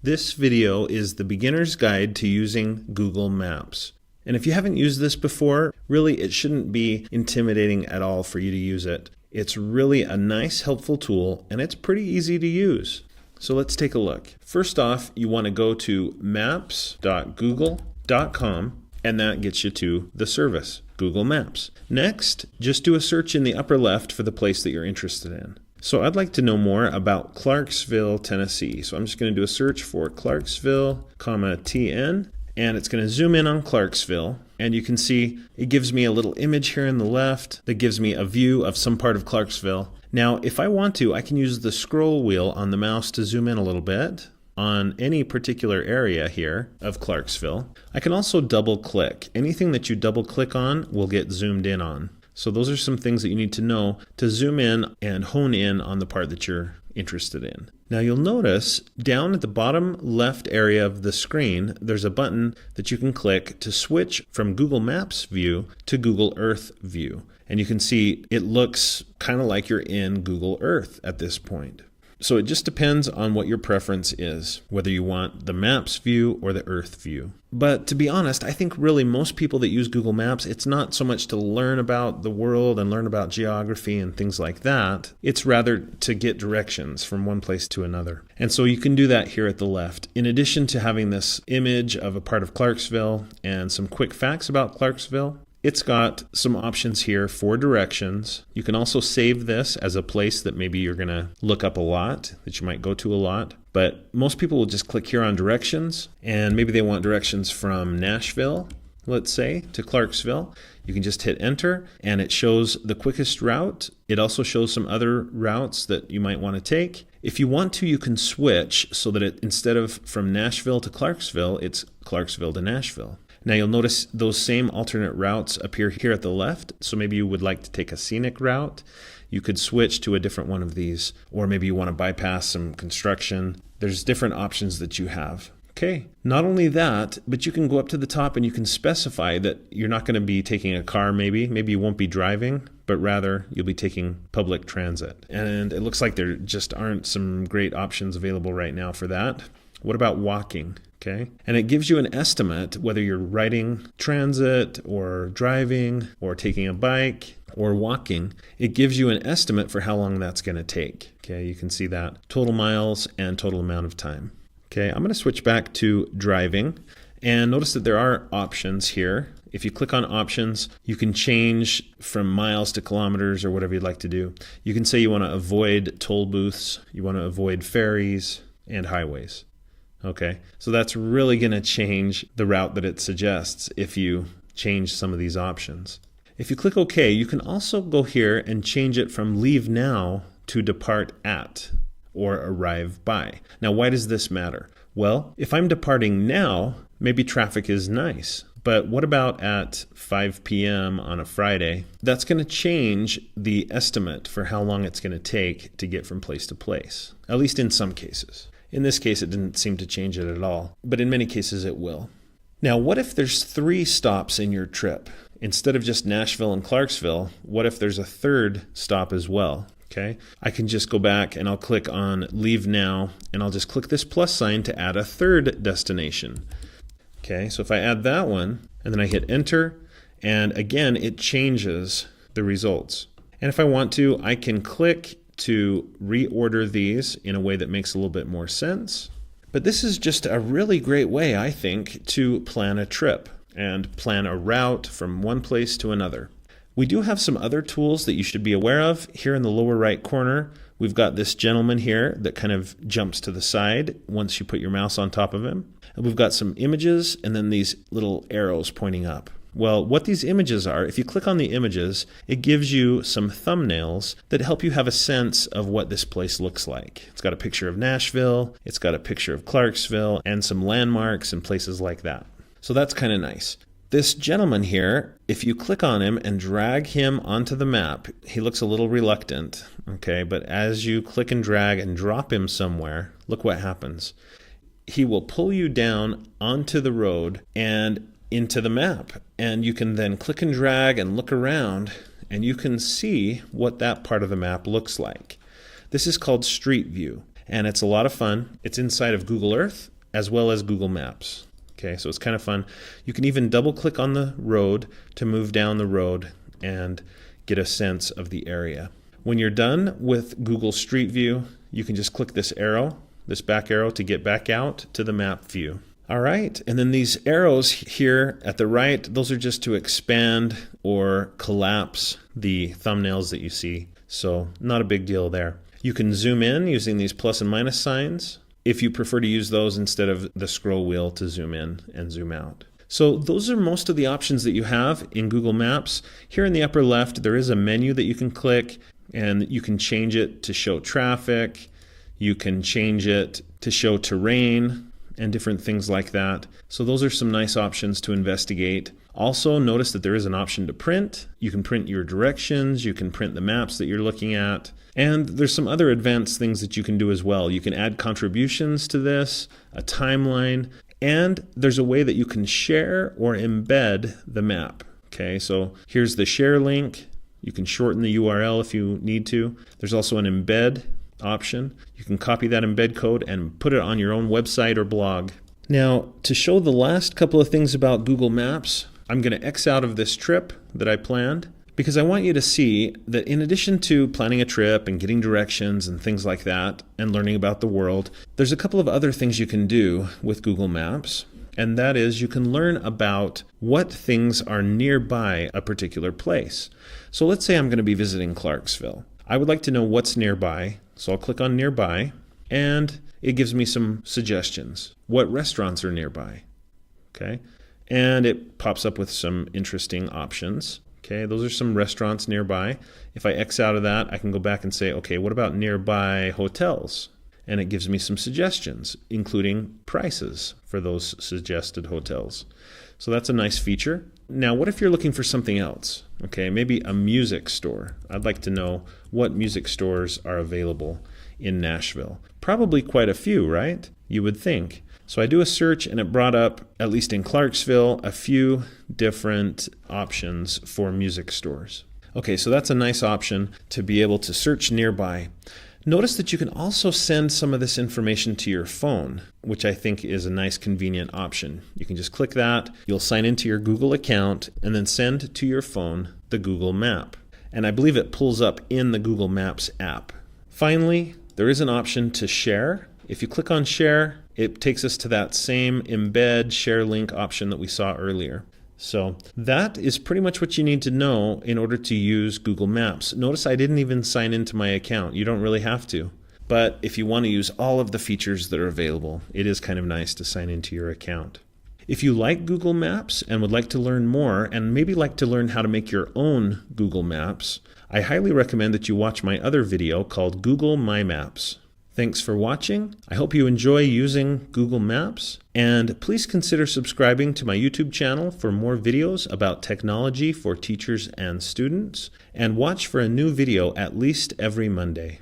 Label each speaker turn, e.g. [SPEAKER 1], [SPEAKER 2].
[SPEAKER 1] This video is the beginner's guide to using Google Maps. And if you haven't used this before, really it shouldn't be intimidating at all for you to use it. It's really a nice, helpful tool, and it's pretty easy to use. So let's take a look. First off, you want to go to maps.google.com, and that gets you to the service, Google Maps. Next, just do a search in the upper left for the place that you're interested in. So I'd like to know more about Clarksville, Tennessee. So I'm just going to do a search for Clarksville, TN, and it's going to zoom in on Clarksville. And you can see it gives me a little image here on the left that gives me a view of some part of Clarksville. Now, if I want to, I can use the scroll wheel on the mouse to zoom in a little bit on any particular area here of Clarksville. I can also double click. Anything that you double click on will get zoomed in on. So those are some things that you need to know to zoom in and hone in on the part that you're interested in. Now you'll notice down at the bottom left area of the screen, there's a button that you can click to switch from Google Maps view to Google Earth view. And you can see it looks kind of like you're in Google Earth at this point. So it just depends on what your preference is, whether you want the Maps view or the Earth view. But to be honest, I think really most people that use Google Maps, it's not so much to learn about the world and learn about geography and things like that. It's rather to get directions from one place to another. And so you can do that here at the left. In addition to having this image of a part of Clarksville and some quick facts about Clarksville, it's got some options here for directions. You can also save this as a place that maybe you're going to look up a lot, that you might go to a lot. But most people will just click here on directions, and maybe they want directions from Nashville, let's say, to Clarksville. You can just hit enter, and it shows the quickest route. It also shows some other routes that you might want to take. If you want to, you can switch so that instead of from Nashville to Clarksville, it's Clarksville to Nashville. Now you'll notice those same alternate routes appear here at the left. So maybe you would like to take a scenic route. You could switch to a different one of these, or maybe you want to bypass some construction. There's different options that you have. Okay, not only that, but you can go up to the top and you can specify that you're not going to be taking a car maybe you won't be driving, but rather you'll be taking public transit. And it looks like there just aren't some great options available right now for that. What about walking? Okay. And it gives you an estimate whether you're riding transit or driving or taking a bike or walking. It gives you an estimate for how long that's going to take. Okay. You can see that total miles and total amount of time. Okay. I'm going to switch back to driving and notice that there are options here. If you click on options, you can change from miles to kilometers or whatever you'd like to do. You can say you want to avoid toll booths, you want to avoid ferries and highways. Okay, so that's really going to change the route that it suggests if you change some of these options. If you click OK, you can also go here and change it from leave now to depart at or arrive by. Now, why does this matter? Well, if I'm departing now, maybe traffic is nice. But what about at 5 p.m. on a Friday? That's going to change the estimate for how long it's going to take to get from place to place, at least in some cases. In this case, it didn't seem to change it at all, but in many cases it will. Now, what if there's 3 stops in your trip? Instead of just Nashville and Clarksville, what if there's a third stop as well? Okay, I can just go back and I'll click on Leave Now, and I'll just click this plus sign to add a third destination. Okay, so if I add that one, and then I hit Enter, and again, it changes the results. And if I want to, I can click to reorder these in a way that makes a little bit more sense. But this is just a really great way, I think, to plan a trip and plan a route from one place to another. We do have some other tools that you should be aware of. Here in the lower right corner, we've got this gentleman here that kind of jumps to the side once you put your mouse on top of him. And we've got some images and then these little arrows pointing up. Well, what these images are, if you click on the images, it gives you some thumbnails that help you have a sense of what this place looks like. It's got a picture of Nashville, it's got a picture of Clarksville, and some landmarks and places like that. So that's kind of nice. This gentleman here, if you click on him and drag him onto the map, he looks a little reluctant, okay? But as you click and drag and drop him somewhere, look what happens. He will pull you down onto the road and into the map, and you can then click and drag and look around, and you can see what that part of the map looks like. This is called Street View. and it's a lot of fun. It's inside of Google Earth as well as Google Maps. Okay, so it's kind of fun. You can even double click on the road to move down the road and get a sense of the area. When you're done with Google Street View, you can just click this arrow, this back arrow, to get back out to the map view. All right, and then these arrows here at the right, those are just to expand or collapse the thumbnails that you see. So not a big deal there. You can zoom in using these plus and minus signs if you prefer to use those instead of the scroll wheel to zoom in and zoom out. So those are most of the options that you have in Google Maps. Here in the upper left, there is a menu that you can click, and you can change it to show traffic. You can change it to show terrain and different things like that. So those are some nice options to investigate. Also, notice that there is an option to print. You can print your directions, you can print the maps that you're looking at, and there's some other advanced things that you can do as well. You can add contributions to this, a timeline, and there's a way that you can share or embed the map. Okay, so here's the share link. You can shorten the URL if you need to. There's also an embed option. You can copy that embed code and put it on your own website or blog. Now, to show the last couple of things about Google Maps, I'm going to X out of this trip that I planned because I want you to see that in addition to planning a trip and getting directions and things like that and learning about the world, there's a couple of other things you can do with Google Maps. And that is you can learn about what things are nearby a particular place. So let's say I'm going to be visiting Clarksville. I would like to know what's nearby. So I'll click on nearby, and it gives me some suggestions. What restaurants are nearby? Okay. And it pops up with some interesting options. Okay, those are some restaurants nearby. If I X out of that, I can go back and say, okay, what about nearby hotels? And it gives me some suggestions, including prices for those suggested hotels. So that's a nice feature. Now, what if you're looking for something else? Okay, maybe a music store. I'd like to know what music stores are available in Nashville. Probably quite a few, right? You would think. So I do a search, and it brought up, at least in Clarksville, a few different options for music stores. Okay, so that's a nice option to be able to search nearby. Notice that you can also send some of this information to your phone, which I think is a nice convenient option. You can just click that, you'll sign into your Google account, and then send to your phone the Google map. And I believe it pulls up in the Google Maps app. Finally, there is an option to share. If you click on share, it takes us to that same embed share link option that we saw earlier. So that is pretty much what you need to know in order to use Google Maps. Notice I didn't even sign into my account. You don't really have to. But if you want to use all of the features that are available, it is kind of nice to sign into your account. If you like Google Maps and would like to learn more, and maybe like to learn how to make your own Google Maps, I highly recommend that you watch my other video called Google My Maps. Thanks for watching. I hope you enjoy using Google Maps, and please consider subscribing to my YouTube channel for more videos about technology for teachers and students, and watch for a new video at least every Monday.